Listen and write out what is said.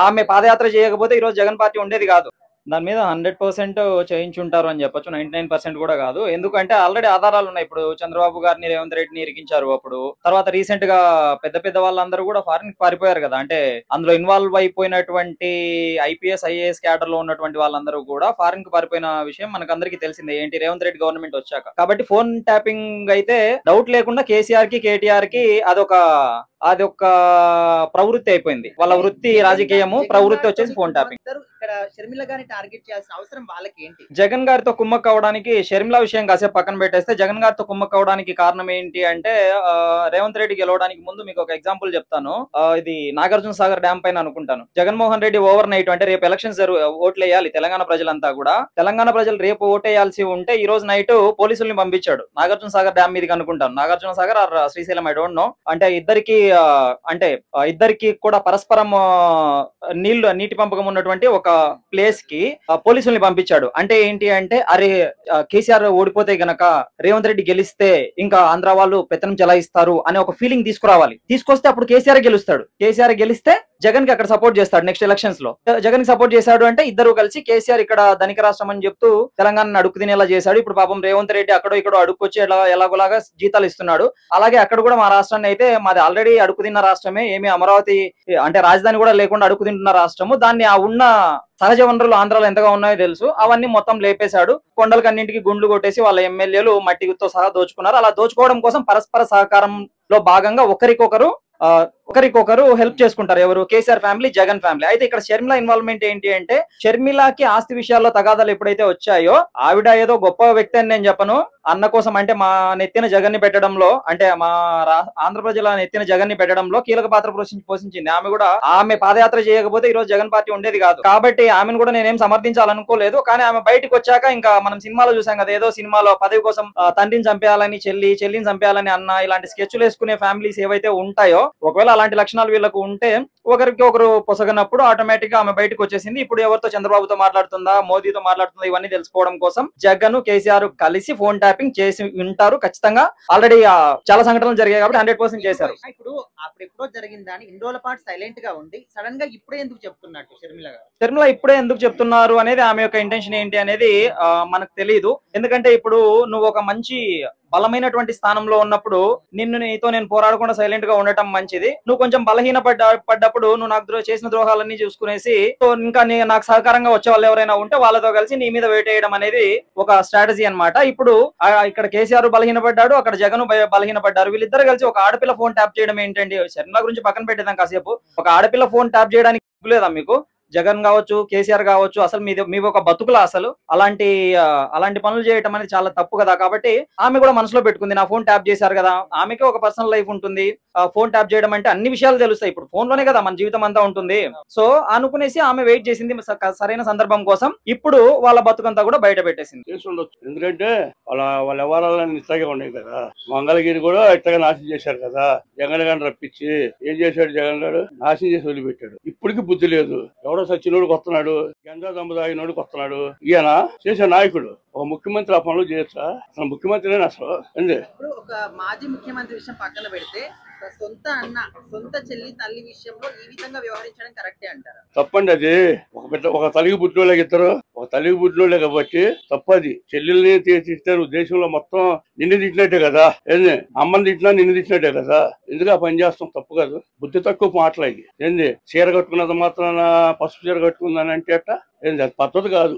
ఆమె పాదయాత్ర చేయకపోతే ఈ రోజు జగన్ పార్టీ ఉండేది కాదు. దాని మీద 100% చేయించుంటారు అని చెప్పొచ్చు. 99% కూడా కాదు. ఎందుకంటే ఆల్రెడీ ఆధారాలు ఉన్నాయి. ఇప్పుడు చంద్రబాబు గారిని, రేవంత్ రెడ్డిని ఇరికించారు అప్పుడు. తర్వాత రీసెంట్ గా పెద్ద పెద్ద వాళ్ళందరూ కూడా ఫారిన్ కి పారిపోయారు కదా. అంటే అందులో ఇన్వాల్వ్ అయిపోయినటువంటి ఐపీఎస్, ఐఏఎస్ క్యాడర్ లో ఉన్నటువంటి వాళ్ళందరూ కూడా ఫారిన్ కి పారిపోయిన విషయం మనకందరికీ తెలిసిందే. ఏంటి, రేవంత్ రెడ్డి గవర్నమెంట్ వచ్చాక. కాబట్టి ఫోన్ ట్యాపింగ్ అయితే డౌట్ లేకుండా కేసీఆర్ కి, కేటీఆర్ కి అదొక ప్రవృత్తి అయిపోయింది. వాళ్ళ వృత్తి రాజకీయము, ప్రవృత్తి వచ్చేసి ఫోన్ ట్యాపింగ్. ఇక్కడ షర్మిల గారిని టార్గెట్ చేయాల్సిన అవసరం వాళ్ళకి ఏంటి? జగన్ గారితో కుమ్మక్క అవడానికి, షర్మిల విషయం కాసేపు పక్కన పెట్టేస్తే జగన్ గారితో కుమ్మక్క అవడానికి కారణం ఏంటి అంటే, రేవంత్ రెడ్డి గెలవడానికి ముందు మీకు ఒక ఎగ్జాంపుల్ చెప్తాను. ఇది నాగార్జున సాగర్ డ్యామ్ పైన అనుకుంటాను. జగన్మోహన్ రెడ్డి ఓవర్ నైట్, అంటే రేపు ఎలక్షన్స్ ఓట్లు వేయాలి తెలంగాణ ప్రజలంతా కూడా. తెలంగాణ ప్రజలు రేపు ఓటేయాల్సి ఉంటే ఈ రోజు నైట్ పోలీసుల్ని పంపించాడు నాగార్జున సాగర్ డ్యామ్ మీదకి అనుకుంటాను. Nagarjuna Sagar or Srisailam, I don't know. అంటే ఇద్దరికి కూడా పరస్పరం నీటి పంపకం ఉన్నటువంటి ఒక ప్లేస్ కి పోలీసుల్ని పంపించాడు. అంటే ఏంటి అంటే, అరే కేసీఆర్ ఓడిపోతే గనక రేవంత్ రెడ్డి గెలిస్తే ఇంకా ఆంధ్ర వాళ్ళు పెత్తనం చెలాయిస్తారు అనే ఒక ఫీలింగ్ తీసుకురావాలి. తీసుకొస్తే అప్పుడు కేసీఆర్ గెలుస్తాడు. కేసీఆర్ గెలిస్తే జగన్ కి అక్కడ సపోర్ట్ చేస్తాడు. నెక్స్ట్ ఎలక్షన్స్ లో జగన్ కి సపోర్ట్ చేశాడు అంటే ఇద్దరు కలిసి కేసీఆర్ ఇక్కడ ధనిక రాష్ట్రం అని చెప్తూ తెలంగాణ అడుగు తినేలా చేశాడు. ఇప్పుడు పాపం రేవంత్ రెడ్డి అక్కడో ఇక్కడో అడుక్కొచ్చి ఎలాగోలాగా జీతాలు ఇస్తున్నాడు. అలాగే అక్కడ కూడా మా రాష్ట్రాన్ని అయితే, మాది ఆల్రెడీ అడుగు తిన్న రాష్ట్రమే, ఏమి అమరావతి అంటే రాజధాని కూడా లేకుండా అడుగు తింటున్న రాష్ట్రము. దాన్ని ఆ ఉన్న సహజ వనరులు ఆంధ్రాలో ఎంతగా ఉన్నాయో తెలుసు. అవన్నీ మొత్తం లేపేశాడు. కొండలకన్నింటికి గుండ్లు కొట్టేసి వాళ్ళ ఎమ్మెల్యేలు మట్టితో సహా దోచుకున్నారు. అలా దోచుకోవడం కోసం పరస్పర సహకారంలో భాగంగా ఒకరికొకరు హెల్ప్ చేసుకుంటారు. ఎవరు? KCR family, Jagan family. అయితే ఇక్కడ షర్మిల ఇన్వాల్వ్మెంట్ ఏంటి అంటే, షర్మిలకి ఆస్తి విషయాల్లో తగాదాలు ఎప్పుడైతే వచ్చాయో, ఆవిడ ఏదో గొప్ప వ్యక్తి అని నేను చెప్పను. అన్న కోసం, అంటే మా నెత్తిన జగన్ ని పెట్టడంలో, అంటే మా ఆంధ్ర ప్రజల నెత్తిన జగన్ ని పెట్టడంలో కీలక పాత్ర పోషించింది. ఆమె పాదయాత్ర చేయకపోతే ఈ రోజు జగన్ పార్టీ ఉండేది కాదు. కాబట్టి ఆమెను కూడా నేనేం సమర్థించాలనుకోలేదు. కానీ ఆమె బయటకు వచ్చాక, ఇంకా మనం సినిమాలో చూసాం కదా, ఏదో సినిమాలో పదవి కోసం తండ్రిని చంపేయాలని చెల్లిని చంపేయాలని అన్న, ఇలాంటి స్కెచ్లు వేసుకునే ఫ్యామిలీస్ ఏవైతే ఉంటాయో, ఒకవేళ అలాంటి లక్షణాలు వీళ్ళకు ఉంటే ఒకరికి ఒకరు పొసగనప్పుడు ఆటోమేటిక్ గా ఆమె బయటకు వచ్చేసింది. ఇప్పుడు ఎవరితో, చంద్రబాబుతో మాట్లాడుతుందా, మోదీతో మాట్లాడుతుందా, ఇవన్నీ తెలుసుకోవడం కోసం జగన్, కేసీఆర్ కలిసి ఫోన్ ట్యాపింగ్ చేసి ఉంటారు ఖచ్చితంగా. ఆల్రెడీ చాలా సంఘటనలు జరిగాయి కాబట్టి 100% చేశారు. ఇప్పుడు ఎప్పుడో జరిగిందని ఇన్ని రోజుల పాటు సైలెంట్ గా ఉండి సడన్ గా ఇప్పుడే ఎందుకు చెప్తున్నట్టు షర్మిల ఇప్పుడే ఎందుకు చెప్తున్నారు అనేది, ఆమె యొక్క ఇంటెన్షన్ ఏంటి అనేది మనకు తెలియదు. ఎందుకంటే ఇప్పుడు నువ్వు ఒక మంచి బలమైనటువంటి స్థానంలో ఉన్నప్పుడు నీతో నేను పోరాడకుండా సైలెంట్ గా ఉండటం మంచిది. నువ్వు కొంచెం బలహీన పడ్డప్పుడు నువ్వు నాకు చేసిన ద్రోహాలన్నీ చూసుకునేసి ఇంకా నాకు సహకారంగా వచ్చే వాళ్ళు ఎవరైనా ఉంటే వాళ్ళతో కలిసి నీ మీద వేటేయడం అనేది ఒక స్ట్రాటజీ అన్నమాట. ఇప్పుడు ఇక్కడ కేసీఆర్ బలహీనపడ్డాడు, అక్కడ జగన్ బలహీనపడ్డారు. వీళ్ళిద్దరు కలిసి ఒక ఆడపిల్ల ఫోన్ ట్యాప్ చేయడం ఏంటండి? షర్మిల గురించి పక్కన పెట్టేదాం కాసేపు. ఒక ఆడపిల్ల ఫోన్ ట్యాప్ చేయడానికి లేదా మీకు? జగన్ కావచ్చు, కేసీఆర్ కావచ్చు, అసలు మీ ఒక బతుకులా అసలు అలాంటి పనులు చేయటం అనేది చాలా తప్పు కదా. కాబట్టి ఆమె కూడా మనసులో పెట్టుకుంది, నా ఫోన్ ట్యాప్ చేశారు కదా, ఆమెకి ఒక పర్సనల్ లైఫ్ ఉంటుంది. ఫోన్ ట్యాప్ చేయడం అంటే అన్ని విషయాలు తెలుస్తాయి. ఇప్పుడు ఫోన్ లోనే కదా మన జీవితం అంతా ఉంటుంది. సో అనుకునేసి ఆమె వెయిట్ చేసింది సరైన సందర్భం కోసం. ఇప్పుడు వాళ్ళ బతుకంతా కూడా బయట పెట్టేసింది. ఎందుకంటే వాళ్ళ వ్యవహారాలన్నీ ఇట్లాగే ఉన్నాయి కదా. మంగళగిరి కూడా ఇట్లాగా నాశనం చేశారు కదా. జగన్ గారిని రప్పించి ఏం చేశాడు? జగన్ గారు నాశనం చేసి వదిలిపెట్టాడు. ఇప్పటికి బుద్ధి లేదు. ఎవడో సచ్చినోడికి వస్తున్నాడు, గంజా దమ్ము తాగినోడికి వస్తున్నాడు. ఈయన చేసే నాయకుడు ఒక ముఖ్యమంత్రి ఆ పనులు చేయొచ్చా? అసలు ముఖ్యమంత్రి అసలు ఒక మాజీ ముఖ్యమంత్రి విషయం పక్కన పెడితే, సొంత అన్న, సొంత చెల్లి, తల్లి విషయంలో ఈ విధంగా వ్యవహరించడం కరెక్టే అంటారా? తప్పండి అది. ఒక తల్లికి పుట్టినోళ్ళకి ఇద్దరు, ఒక తల్లికి పుట్టినోళ్ళే కాబట్టి తప్పది. చెల్లెల్ని తీర్చిస్తారు దేశంలో మొత్తం. నిన్ను తిట్టినట్టే కదా, ఏంది? అమ్మని తిట్టినా నిన్ను తిట్టినట్టే కదా. ఎందుకు ఆ పని చేస్తాం? తప్పు కాదు. బుద్ధి తక్కువ మాటలు. ఏంది చీర కట్టుకున్నది మాత్రాన పసుపు చీర కట్టుకుందని అంటే అట్ట ఏంది? అది పద్ధతి కాదు.